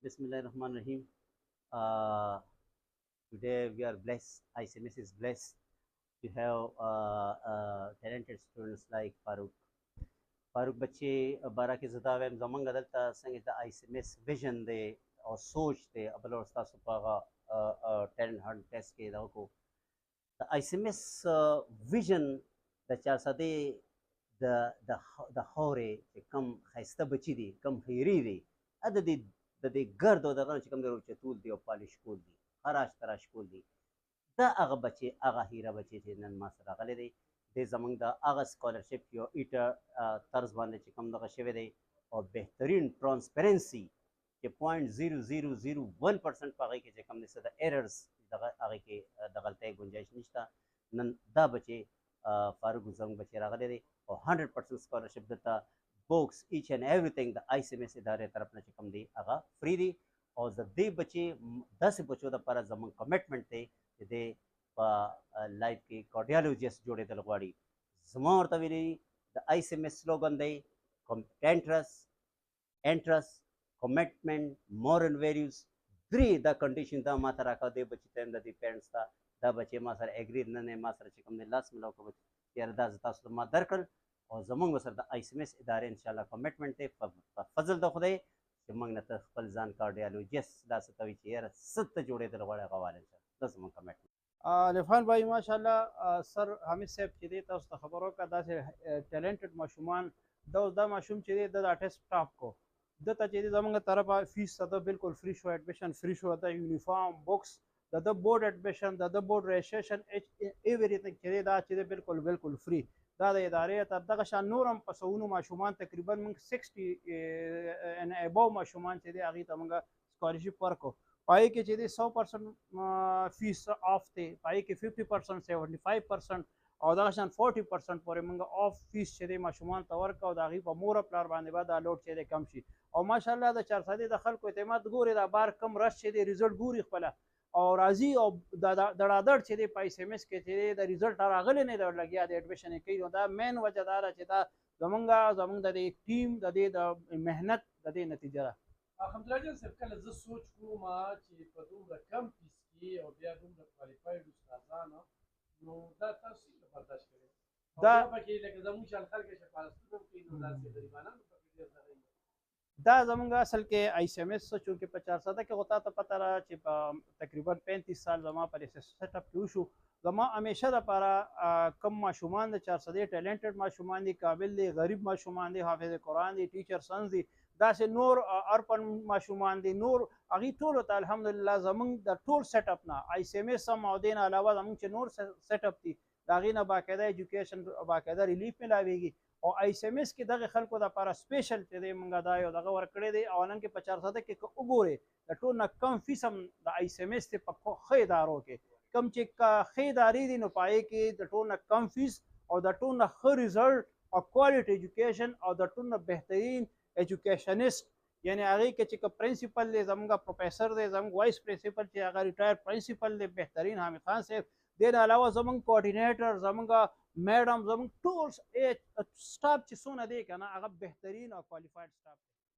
Bismillahirrahmanirrahim. Uh, Today we are blessed. ICMS is blessed to have talented students like Farooq. Farooq बच्चे बारह के ज़दावें ज़मंग दलता संग द ICMS vision दे और सोच दे अबल और स्ता सुपागा talent hunt test के दाव को the ICMS vision द चार सादे د هورې چې کم ښایسته بچي دي کم خیري دي د دې ګرد او دغه چې کوم دی روچتول دي او پالش کول دي خراش تراش کول دي دا هغه بچي هغه هیره بچي چې نن ما سره راغلی دی دی زموږ د هغه سکالرشپ یو ایټه طرز باندې چې کوم دغه شوی دی او بهترین ټرانسپیرنسي چې 0.0001% په هغې کې چې کوم دی څه د ایررز دغه هغې کې د غلطۍ ګنجایش نشته نن دا بچي فاروق زموږ بچي راغلی دی او 100% سکالرشپ دلته بوکس ایچ اینڈ ایوریثینګ د ICMS ادارې طرف نه چې کوم دی هغه فری دی او د دې بچي داسې بچو دپاره زموږ کمیټمنټ دی چې دی په لایف کې کارډیالوجیسټ جوړېدل غواړي زما ورته ویلي د ICMS سلوګن دی انټرس کمیټمنټ مورل ویلیوز درې دا کنډیشن دا ما ته راکړه دی بچي ته د دې پیرنټس ته دا بچي ما سره اګری نه ما سره چې کوم دی لاس ملاو کوم یاره دا زه تاسو ته ما درکړل او زمونږ سره د ICMS ادارې انشاءالله کمیټمنټ دی په فضل د خدای چې موږ نه ته خپل ځان کارډیالوجیسټ داسې ته وي چې یاره څه ته جوړېدل غواړي هغه والی انشاءالله دا زموږ کمیټمنټ لفان بھائی ماشاءالله سر حامد صاحب چې دی تاسو ته خبر وکړه داسې ټیلنټډ ماشومان دا ماشوم چې دی د ټیسټ ټاپ کو دته چې دی زموږ طرفه فیس ته بالکل فری شو ایډمیشن فری شو د یونیفارم بوکس د بورډ ایډمیشن د بورډ رجسټریشن ایوریثینګ چې دی دا چې دی بالکل فری دا د ادارې تر دغه شان نورم په سونو ماشومان تقریبا موږ 60 ان ابو ماشومان چې دی هغې ته موږ سکالرشپ ورکړو پای کې چې دی 100% فیس آف دی پای کې 50% 75% او دغه شان 40% پورې موږ آف فیس چې دی ماشومان ته ورکړو د هغې په مور پلار باندې به دا لوډ چې دی کم شي او ماشاءالله د چارسدې د خلکو اعتماد ګوري دا بار کم رش چې دی ریزلټ ګوري خپله او راځي او دړادړ چې دی په ICMS کې چې دی د ریزلټ راغلی نه دی لګیا د ایډمیشن یې کوي نو دا مین وجه دا ده چې دا زموږ د دې ټیم د دې د محنت د دې نتیجه ده الحمدلله جان صاحب کله زه سوچ کوم چې په دومره کم فیس کې او بیا دومره کوالیفاید استادان نو دا تاسو څنګه برداشت کړئ دا پکې لکه زموږ شان خلک شفاعت کوي نو داسې غریبانان پکې ډېر سره دا زمونږ اصل کې ICMS چونکې په 400 کې غوتا ته پته را چې په تقریبا 35 سال زما پر سیټ اپ کې وشو زما همیشه لپاره کم ماشومان د 400 ټیلنټډ ماشومان دي قابل دي غریب ماشومان دي حافظ قرآن دي ټیچر سنز دي داسې نور ارپن ماشومان دي نور هغې ټولو ته الحمدلله زمونږ د ټول سیټ اپ نه ICMS هم او دې نه علاوه زمونږ چې نور سیټ اپ دي د هغې نه باقاعده ایجوکیشن باقاعده ریلیف ملاویږي او ICMS کې دغه خلکو دپاره سپیشل چې دی موږ دا یو دغه ورکړی دی او نن کې په 400 کې که وګورې د ټول نه کم فیس هم د ICMS دی په ښه ادارو کې کم چې ښه ادارې دي نو په هغې کې د ټول نه کم فیس او د ټول نه ښه ریزلټ او کوالټي ایجوکیشن او د ټول نه بهترین ایجوکیشنسټ یعنی هغې کې چې که پرنسپل دی زموږ پروفیسر دی زموږ وایس پرنسپل چې هغه ریټایر پرنسپل دی بهترین حامد خان صاحب دې نه علاوه زموږ کوارډینیټر زموږ میډم زموږ ټول سټاف چې څونه دی که نه هغه بهترین او کوالیفاید سټاف دی